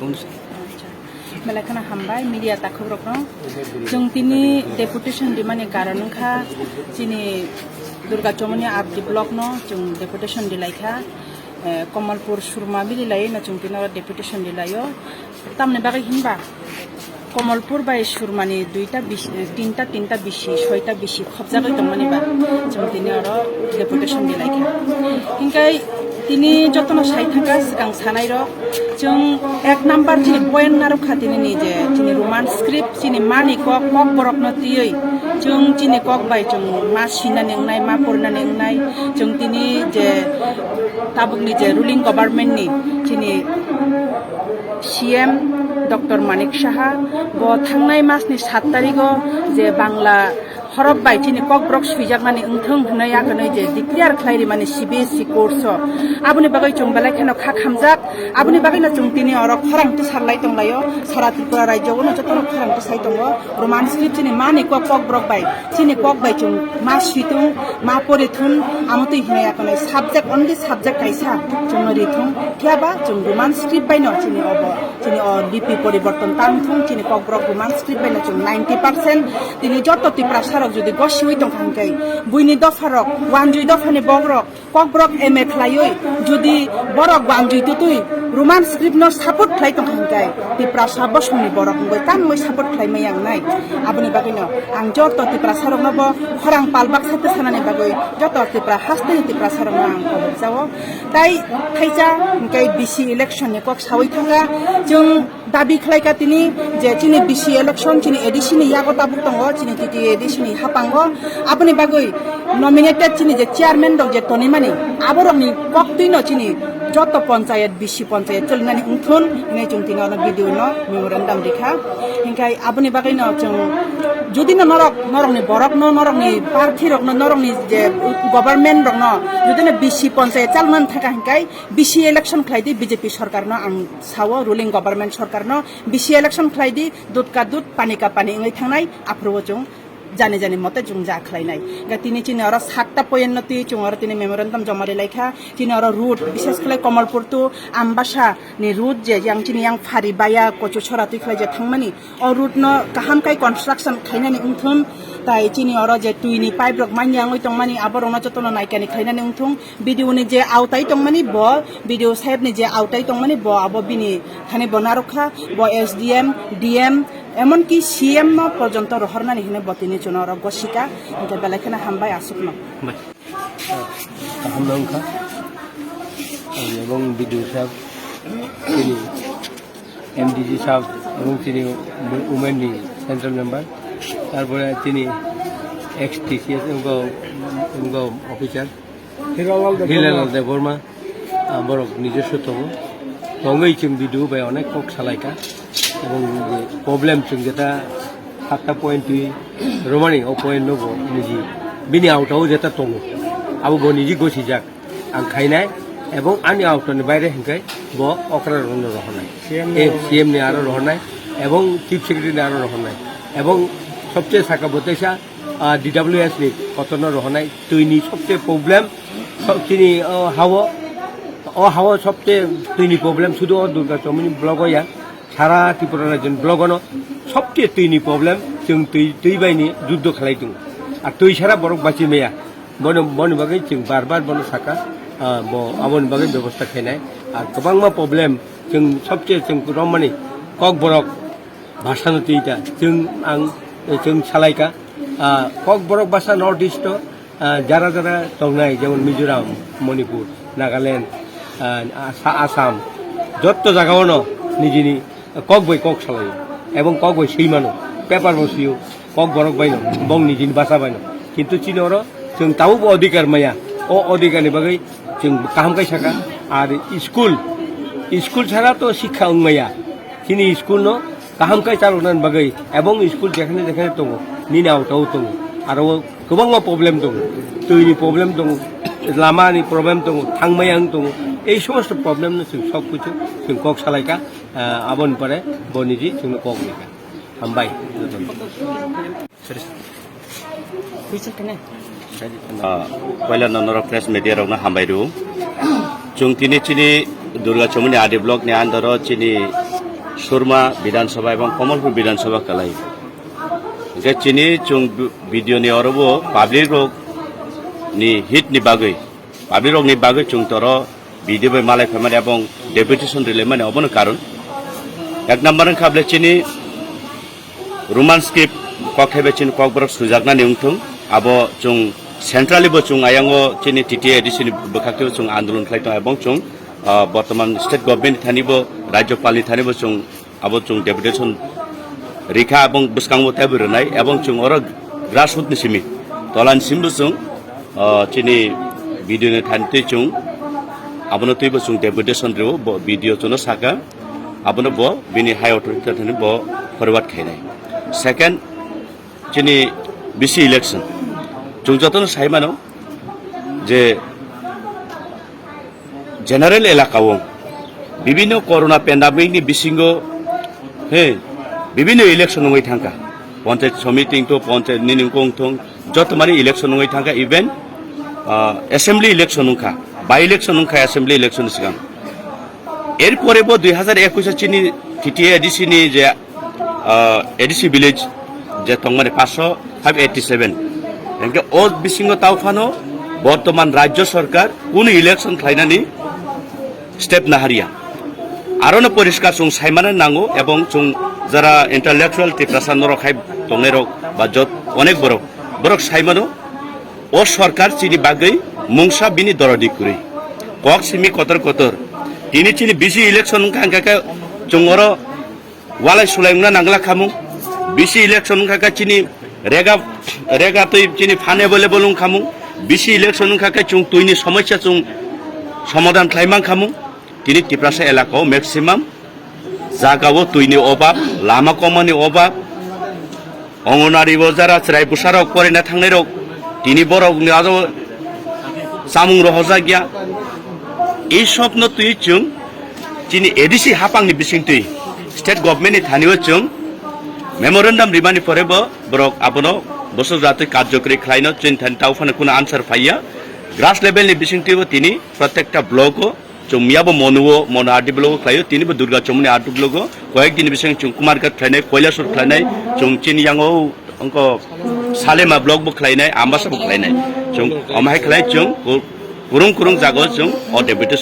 बुंनोसै मेलाखना हामबाय मीडिया ताखुब्रकनो जों तिनी डेपुटेशन दिमाने कारणखा चिनी दुर्गा चौमनी आबदि ब्लॉक नो जों डेपुटेशन दिलाइखा कमलपुर सुरमा बिलाइ न जों तिनो डेपुटेशन दिलायो तामने बागै हिनबा कमलपुर बाय सुरमानि तीनटा बिसि छयटा बिसि खबजागै दंमानिबा जों तिनी आरो डेपुटेशन दिलाइखा हिंकाय तिनी जतन साइ थाका सिगां सानाय र जों एक नम्बर तिनी पॉइंट नारो खातिनि निजे तिनी रोमान स्क्रिप्ट तिनी मानि कक बरक न तियै जों तिनी कक बाय जों मा सिना नेंनाय मा परना नेंनाय जों तिनी जे ताबुकनि जे रुलिं गभर्नमेंट नि तिनी सीएम डॉक्टर मानिक साहा ब थांनाय मासनि 7 तारिखआव जे बांला हरब बाय तिनी कक ब्रक सुइजाकनानै ओंथों होननाय आगोनै जे डिक्लेयार खालायरि माने सीबीएसई कोर्स आबुनि बागै जों बेलायखानो खामजाक आबुनि बागैनो जों तिनी अर खरांथि सारलाय दंलायो सारा त्रिपुरा राज्योआवनो जतन खरांथि साइ दङ रोमान स्क्रिप्ट तिनी मानि कक ब्रक बाय तिनी कक बाय जों मा सुइथुं मा परिथुन आमतै होननाय आगोनै साबजेक्ट ओनलि साबजेक्ट काइसा जों रिथुं थियाबा जों रोमान स्क्रिप्ट बायनो तिनी लिपि परिवर्तन तामथुं तिनी कक ब्रक रोमान स्क्रिप्ट बायनो जों 90% तिनी जत त्रिपुरा যদি গসিউই দংখানকাই বুইনি দফারক ওয়ানজুই দফানি বগরক ককব্রক এমএ খালায়ই যদি বরক ওয়ানজুই তুই रोमान स्क्रिप्ट नो सापोर्ट खालाय दंखानकाय तिप्रा साबसमनि बरक गय तान मै सापोर्ट खालाय मै आं नाय आबुनि बागैनो आं जत तिप्रा सारकनबो खरां पालबाक साथे सानानि बागै जत तिप्रा हास्ते तिप्रा सारकन आं खबर जावो ताई थाइजा गय बिसि इलेक्शन नि कक सावै थांगा जों दाबि खालायका तिनी जे तिनी बिसि इलेक्शन तिनी एडिशन यागो ताबुक दङ तिनी तिति एडिशन हापांगो आबुनि बागै नमिनेटेड तिनी जे चेयारमैन दं जे तनिमानि आबरनि कक तिनो तिनी जत पंचायत बिसि पंचायत चलनानै उंथुन नै जों तिनो भिडिअ न मेमोरेन्डाम देखा हिंकाय आबुनि बागैनो जों जुदिनो नरकनि बरक न नरकनि पार्थि रक न नरकनि जे गभर्नमेंट रक न जुदिनो बिसि पंचायत चलमान थाका हिंकाय बिसि इलेक्शन खालायदि बीजेपी सरकार न आं सावो रुलिं गभर्नमेंट सरकार न बिसि इलेक्शन खालायदि दूध का दूध पानी का पानी इंगै थांनाय आफ्रो जों जाने जाने मते जों जा खालायनाय गा तिनी चिनि अर 7टा पयन्नति जों अर तिनी मेमोरेन्डाम जमारि लाइखा तिनी अर रूट विशेष खालाय कमलपुर टु आमबासा नि रूट जे yang तिनी yang फारि बाया कचु छरा तु खालाय जे थांमानि अ रूट न काहाम काय कन्स्ट्रक्शन खायनानि उंथुन ताय चिनि अर जे तुइनि पाइप रक मान्याङै तंमानि आबरना जतन नायकानि खायनानि उंथुं भिडिअ नि जे आवताय तंमानि ब भिडिअ साहेब नि जे आवताय तंमानि ब आबो बिनि थाने बनारखा ब एसडीएम डीएम এমনকি সিএম পর্যন্ত রহরনানি হিনে বতিনি চুনর গসিকা এটা বেলাখানা হামবাই আসুকনো হামনাংখা এবং বিডিও সাহেব তিনি এমডিজি সাহেব এবং তিনি উমেননি সেন্ট্রাল মেম্বার তারপরে তিনি এক্স টিসিএস অফিসার হিলালাল দেববর্মা বড় নিজস্ব তবু তঙ্গই চিং বিডিও বাই অনেক কক সালাইকা এবং প্রবলেম जों যেটা 7টা পয়েন্ট রোমানি ও পয়েন্ট নবো নিজি বিনি আউটাও যেটা দङ আবো ব নিজি গসিজাক आं খাইনাय এবং আনি আউটनि বাইরে হিंखाय ब অকরা রহন রহনাय সিএম नि আরো রহনাय এবং চিফ সেক্রেটারি আরো রহনায় এবং সবচেয়ে সাকা বতেসা ডিডব্লিউএস নি কতন রহনায় তুইনি সবচেয়ে প্রবলেম সবচেয়ে হাওয়া সবচেয়ে তুইনি প্রবলেম শুধু দুর্গা চৌমনি ব্লগয়া সারা ত্রিপুরা রাজ্য ব্লগনো সবচেয়ে তুইনি প্রবলেম जों তুই বাইনি যুদ্ধ খালাইদों আর তুই সারা বরক বাঁচি মেয়া বন বাগै जों बार बन साका आबोनि बागै व्यवस्था खायनाय আর गोबां प्रब्लेम जों सबचेয়ে जों रमानि कक बरक भाषा नतीता जों सालायका कक बरक भाषा नर्थ इस्ट যারা दंनाय যেমন মিজোরাম মণিপুর নাগাল্যান্ড আসাম যত জায়গাওনো নিজিনি কক বই কক সালাयो এবং কক বই সৈমানো पेपार बसियो कक बरक बायनो बं निजिनि भाषा बायनो किन्तु चिनर जों तावबो अधिकार माया अ अधिकारनि बागै जों काहामखाय साका आरो स्कुल छाड़ा तो शिक्षा माया चिनि स्कुल न काहामखाय चालनानि बागै एबं स्कुल जेखाने दङ निनि आउटाव दङ आरो गोबां प्रब्लेम दङ दैनि प्रब्लेम दङ लामानि प्रब्लेम दङ थांमायां दङ এই সমস্ত প্রবলেম जों सब কিছু जों कक सालायका आबन पारे बनिजि जों कक लेखा हामबाय पहिला नम्बर प्रेस मिडिया रौना हामबायरु जों तिनि दुर्गा चौमनि आदि ब्लक नि आन्दार चिनि সুরমা বিধানসভা এবং কমলপুর বিধানসভা কালাই চিনি চুং ভিডিও ni অরবো পাবলিক রোগ ni hit ni bagui public রোগ ni bagui চুং তর ভিডিও বে মালাই ফেমানে এবং ডেপুটেশন রিলে মানে অবন কারণ এক নম্বর খাবলে চিনি রোমান স্ক্রিপ্ট কখেবে চিনি ককবরক সুজাগনা নিউংথুং আবো চুং সেন্ট্রালি বো চুং আয়াঙ্গো চিনি টিটি এডিসিনি বখাকতে চুং আন্দোলন খাইতো এবং চুং বর্তমান স্টেট গভর্নমেন্ট থানিবো রাজ্যপালনি থানিবো চুং আবো চুং ডেপুটেশন রেখা এবং বুসকাংবো তাইবুরনাই এবং চুং অর গ্রাসরুট नि सिमी तलान सिमबो चुं चिनि भिडियो नि थानते चुं आबनो तैबो चुं डेपुटेशन रेव भिडियो चुनो साका आबनो बो बिनि हाई अथॉरिटी थानि बो फरवार्ड खाइनाय सेकेंड चिनि बिसि इलेक्शन चुं जतन साइमानो जे जनरल एलाकाओ विभिन्न कोरोना पेंडेमिक नि बिसिंगो हे विभिन्न इलेक्शन नङै थांका पंचायत समिति तो पंचायत निनिंगं थं जत माने इलेक्शन नङै थांका इभेन असेंबली इलेक्शन नङा बाय इलेक्शन नङा असेंबली इलेक्शन सिगां एरपरे बो 2021 चिनि टिटिए एडिसि नि जे एडिसि विलेज जे तंगमाने 587 एंके ओ बिसिंगो तावफानो बर्तमान राज्य सरकार कोन इलेक्शन खाइनानि स्टेप नाहारिया आरोनो परिष्कार चुं साइमानो नांगौ एवं चुं যারা ইন্টালেকচুয়াল টিপ্রাসান রখাই তংনে রক বা যত অনেক বড় বড় সাইমানো ও সরকার চিনি বাগৈ মুংসা বিনি দরদি কুরি কক সিমি কতর কতর তিনি চিনি বিসি ইলেকশন কাঙ্কাকা চুংর ওয়ালাই সুলাইমনা নাংলা খামু বিসি ইলেকশন কাকা চিনি রেগা রেগা তৈ চিনি ফানে বলে বলুং খামু বিসি ইলেকশন কাকা চুং তুইনি সমস্যা চুং সমাধান খাইমাং খামু তিনি টিপ্রাসা এলাকাও ম্যাক্সিমাম জাগাও তুইনি অভাব লামা কমানি অভাব অঙ্গনারী যারা চিরাই বুসারক পরিনা থাংনাই রক তিনি বরক আজ সামুং রহজা গিয়া এই স্বপ্ন তুই চুং চিনি এডিসি হাপাংনি বিসিং তুই স্টেট গভর্নমেন্টনি থানিও চুং মেমোরেন্ডাম রিমানি পরেব বরক আবনো বছর রাতে কার্যকরী খাইনো চিন থানি তাওফানে কোনো আনসার পাইয়া গ্রাস লেভেলনি বিসিং তুইব তিনি প্রত্যেকটা ব্লকও চুং মিয়াবো মনুও মনো আরডি ব্লক খাইও তিনিবো দুর্গা চমনি আরডি ব্লক কয়েকদিন বিসিং চুং কুমারঘাট খাইনাই কৈলাসর খাইনাই চুং চিনিয়াঙ্গো अंको सालेमा ब्लॉक बो खलाइनाय आम्बासा बो खलाइनाय जों अमाहाय खलाइ जों कुरुं कुरुं जागो जों अ डेपुटेशन